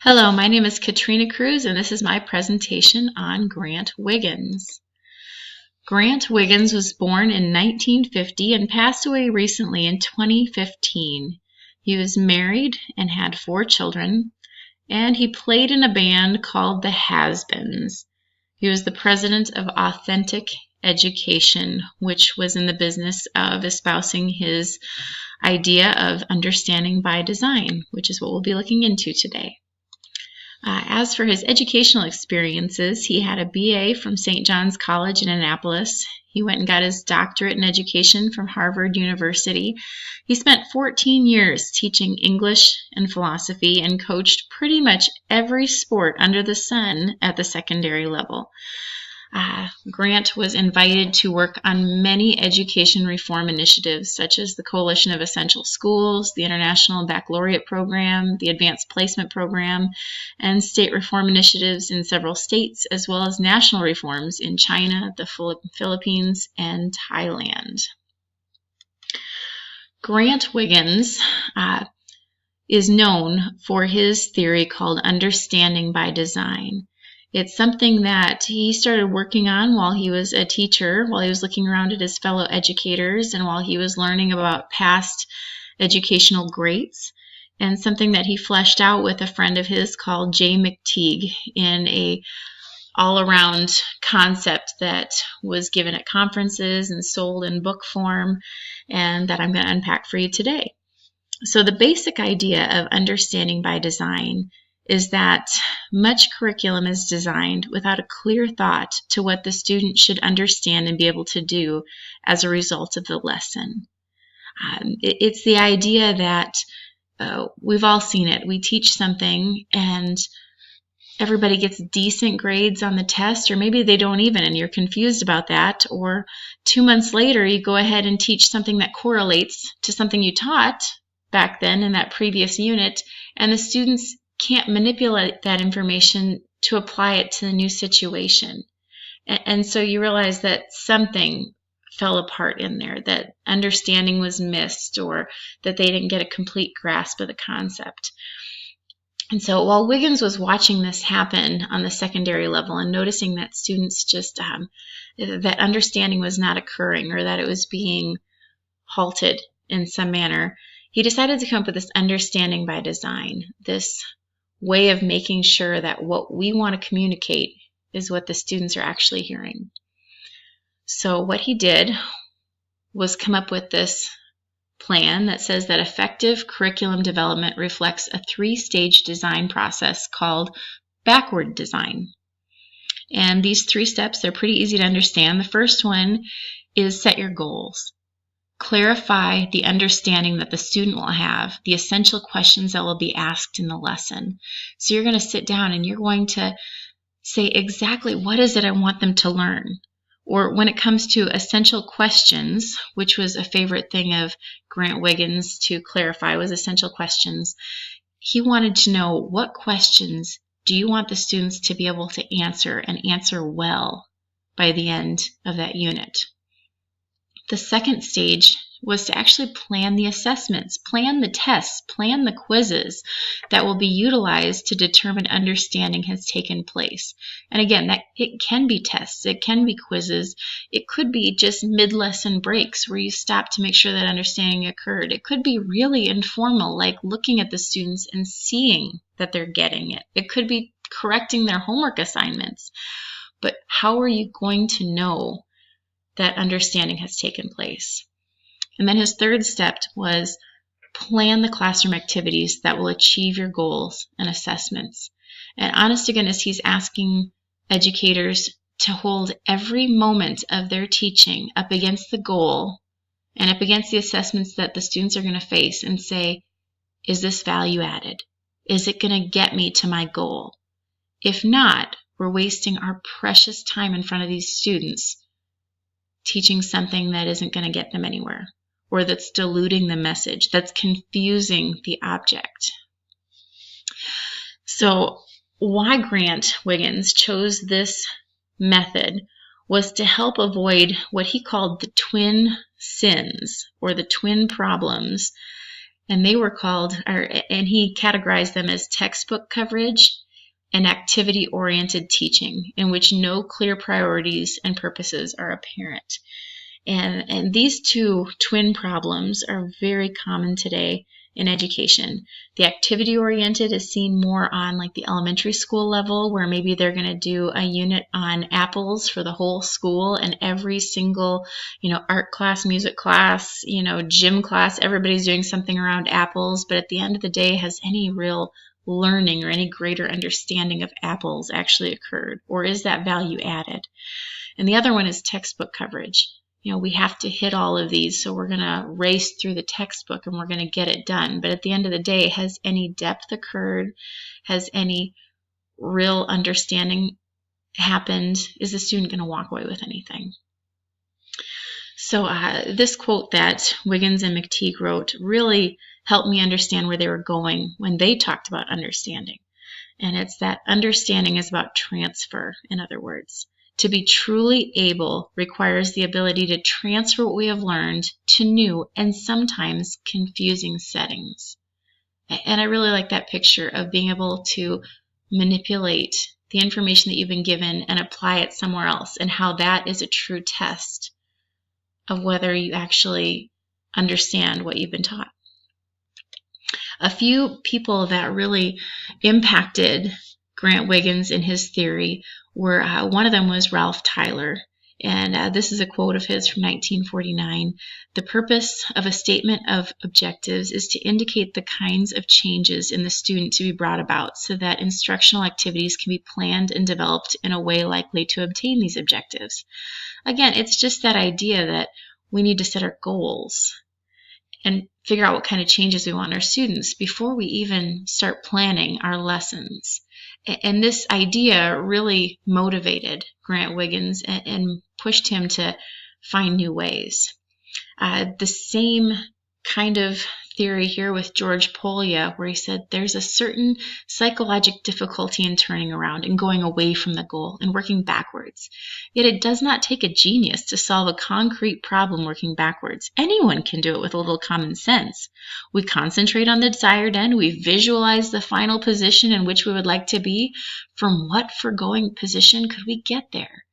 Hello, my name is Katrina Cruz, and this is my presentation on Grant Wiggins. Grant Wiggins was born in 1950 and passed away recently in 2015. He was married and had 4 children, and he played in a band called the Has-Beens. He was the president of Authentic Education, which was in the business of espousing his idea of understanding by design, which is what we'll be looking into today. As for his educational experiences, he had a BA from St. John's College in Annapolis. He went and got his doctorate in education from Harvard University. He spent 14 years teaching English and philosophy and coached pretty much every sport under the sun at the secondary level. Grant was invited to work on many education reform initiatives, such as the Coalition of Essential Schools, the International Baccalaureate Program, the Advanced Placement Program, and state reform initiatives in several states, as well as national reforms in China, the Philippines, and Thailand. Grant Wiggins is known for his theory called understanding by design. It's something that he started working on while he was a teacher, while he was looking around at his fellow educators, and while he was learning about past educational greats, and something that he fleshed out with a friend of his called Jay McTeague in a all-around concept that was given at conferences and sold in book form, and that I'm going to unpack for you today. So the basic idea of understanding by design is that much curriculum is designed without a clear thought to what the student should understand and be able to do as a result of the lesson. It's the idea that we've all seen it. We teach something and everybody gets decent grades on the test, or maybe they don't even, and you're confused about that. Or 2 months later, you go ahead and teach something that correlates to something you taught back then in that previous unit, and the students can't manipulate that information to apply it to the new situation. And so you realize that something fell apart in there, that understanding was missed, or that they didn't get a complete grasp of the concept. And so while Wiggins was watching this happen on the secondary level and noticing that students just, that understanding was not occurring, or that it was being halted in some manner, he decided to come up with this understanding by design, this way of making sure that what we want to communicate is what the students are actually hearing. So what he did was come up with this plan that says that effective curriculum development reflects a 3-stage design process called backward design. And these 3 steps, they're pretty easy to understand. The first one is set your goals. Clarify the understanding that the student will have, the essential questions that will be asked in the lesson. So you're going to sit down and you're going to say exactly what is it I want them to learn. Or when it comes to essential questions, which was a favorite thing of Grant Wiggins to clarify, was essential questions. He wanted to know, what questions do you want the students to be able to answer, and answer well by the end of that unit? The second stage was to actually plan the assessments, plan the tests, plan the quizzes that will be utilized to determine understanding has taken place. And again, that it can be tests, it can be quizzes, it could be just mid-lesson breaks where you stop to make sure that understanding occurred. It could be really informal, like looking at the students and seeing that they're getting it. It could be correcting their homework assignments. But how are you going to know that understanding has taken place? And then his third step was plan the classroom activities that will achieve your goals and assessments. And honest to goodness, he's asking educators to hold every moment of their teaching up against the goal and up against the assessments that the students are going to face and say, is this value added? Is it going to get me to my goal? If not, we're wasting our precious time in front of these students teaching something that isn't going to get them anywhere, or that's diluting the message, that's confusing the object. So why Grant Wiggins chose this method was to help avoid what he called the twin sins, or the twin problems, and they were called, and he categorized them as textbook coverage and activity-oriented teaching, in which no clear priorities and purposes are apparent. And these two twin problems are very common today in education. The activity-oriented is seen more on like the elementary school level, where maybe they're going to do a unit on apples for the whole school, and every single, art class, music class, gym class, everybody's doing something around apples. But at the end of the day, has any real learning or any greater understanding of apples actually occurred? Or is that value added? And the other one is textbook coverage. We have to hit all of these, so we're going to race through the textbook and we're going to get it done. But at the end of the day, has any depth occurred? Has any real understanding happened? Is the student going to walk away with anything? So this quote that Wiggins and McTeague wrote really helped me understand where they were going when they talked about understanding. And it's that understanding is about transfer, in other words. To be truly able requires the ability to transfer what we have learned to new and sometimes confusing settings. And I really like that picture of being able to manipulate the information that you've been given and apply it somewhere else, and how that is a true test of whether you actually understand what you've been taught. A few people that really impacted Grant Wiggins and his theory were, one of them was Ralph Tyler. And this is a quote of his from 1949. "The purpose of a statement of objectives is to indicate the kinds of changes in the student to be brought about so that instructional activities can be planned and developed in a way likely to obtain these objectives." Again, it's just that idea that we need to set our goals and figure out what kind of changes we want in our students before we even start planning our lessons. And this idea really motivated Grant Wiggins and pushed him to find new ways. The same kind of theory here with George Polya, where he said there's a certain psychological difficulty in turning around and going away from the goal and working backwards. Yet it does not take a genius to solve a concrete problem working backwards. Anyone can do it with a little common sense. We concentrate on the desired end. We visualize the final position in which we would like to be. From what foregoing position could we get there?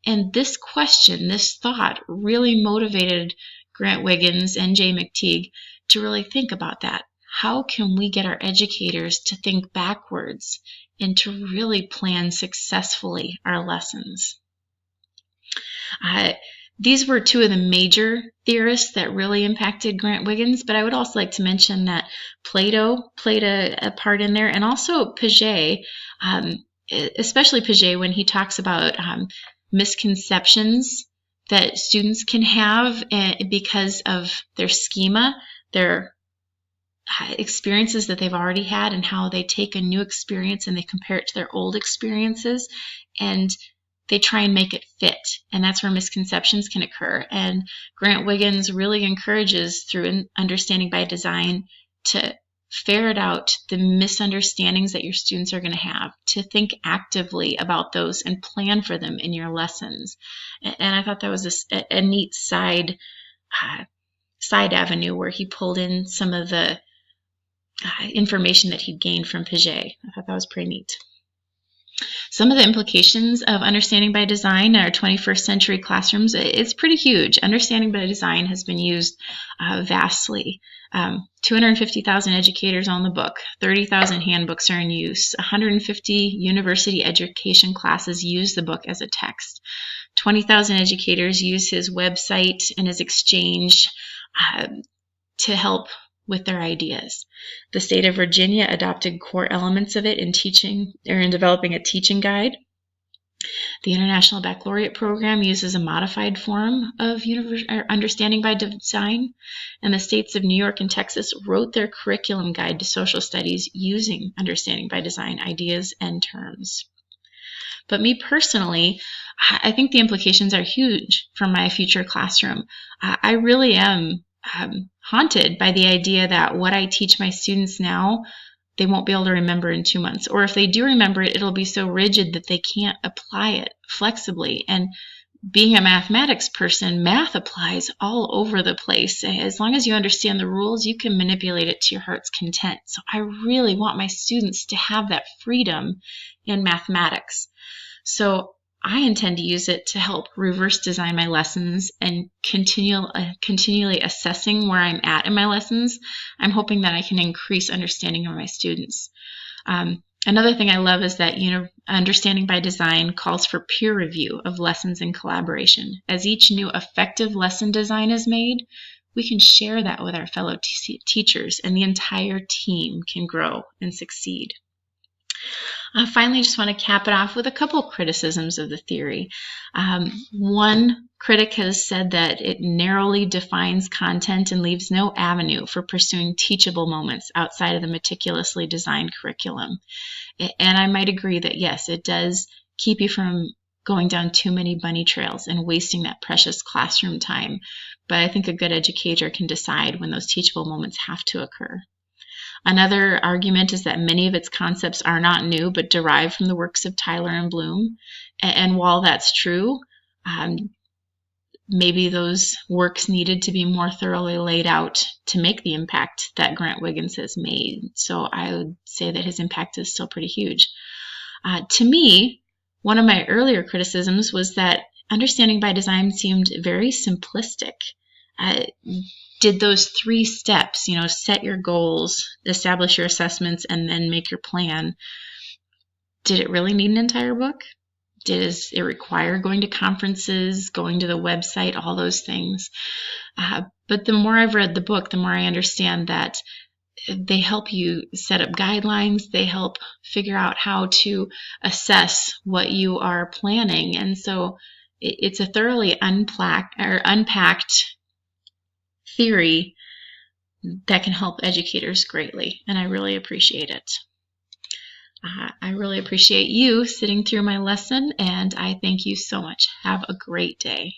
And this question, this thought, really motivated Grant Wiggins and Jay McTeague to really think about that. How can we get our educators to think backwards and to really plan successfully our lessons? These were two of the major theorists that really impacted Grant Wiggins, but I would also like to mention that Plato played a part in there, and also Piaget, especially Piaget, when he talks about misconceptions that students can have because of their schema, their experiences that they've already had, and how they take a new experience and they compare it to their old experiences and they try and make it fit. And that's where misconceptions can occur. And Grant Wiggins really encourages, through understanding by design, to ferret out the misunderstandings that your students are going to have, to think actively about those and plan for them in your lessons. And I thought that was a neat side avenue where he pulled in some of the information that he'd gained from Piaget. I thought that was pretty neat. Some of the implications of understanding by design in our 21st century classrooms, it's pretty huge. Understanding by design has been used vastly. 250,000 educators own the book. 30,000 handbooks are in use. 150 university education classes use the book as a text. 20,000 educators use his website and his exchange to help with their ideas. The state of Virginia adopted core elements of it in teaching, or in developing a teaching guide. The International Baccalaureate Program uses a modified form of understanding by design, and the states of New York and Texas wrote their curriculum guide to social studies using understanding by design ideas and terms. But me personally, I think the implications are huge for my future classroom. I really am haunted by the idea that what I teach my students now, they won't be able to remember in 2 months. Or if they do remember it, it'll be so rigid that they can't apply it flexibly. And being a mathematics person, math applies all over the place. As long as you understand the rules, you can manipulate it to your heart's content. So I really want my students to have that freedom in mathematics. So I intend to use it to help reverse design my lessons and continually assessing where I'm at in my lessons. I'm hoping that I can increase understanding of my students. Another thing I love is that understanding by design calls for peer review of lessons and collaboration. As each new effective lesson design is made, we can share that with our fellow teachers, and the entire team can grow and succeed. Finally, I just want to cap it off with a couple criticisms of the theory. One critic has said that it narrowly defines content and leaves no avenue for pursuing teachable moments outside of the meticulously designed curriculum. And I might agree that, yes, it does keep you from going down too many bunny trails and wasting that precious classroom time. But I think a good educator can decide when those teachable moments have to occur. Another argument is that many of its concepts are not new, but derived from the works of Tyler and Bloom. And while that's true, maybe those works needed to be more thoroughly laid out to make the impact that Grant Wiggins has made. So I would say that his impact is still pretty huge. To me, one of my earlier criticisms was that understanding by design seemed very simplistic. Did those 3 steps, set your goals, establish your assessments, and then make your plan, did it really need an entire book? Does it require going to conferences, going to the website, all those things? But the more I've read the book, the more I understand that they help you set up guidelines. They help figure out how to assess what you are planning. And so it's a thoroughly unpacked theory that can help educators greatly, and I really appreciate it. I really appreciate you sitting through my lesson, and I thank you so much. Have a great day.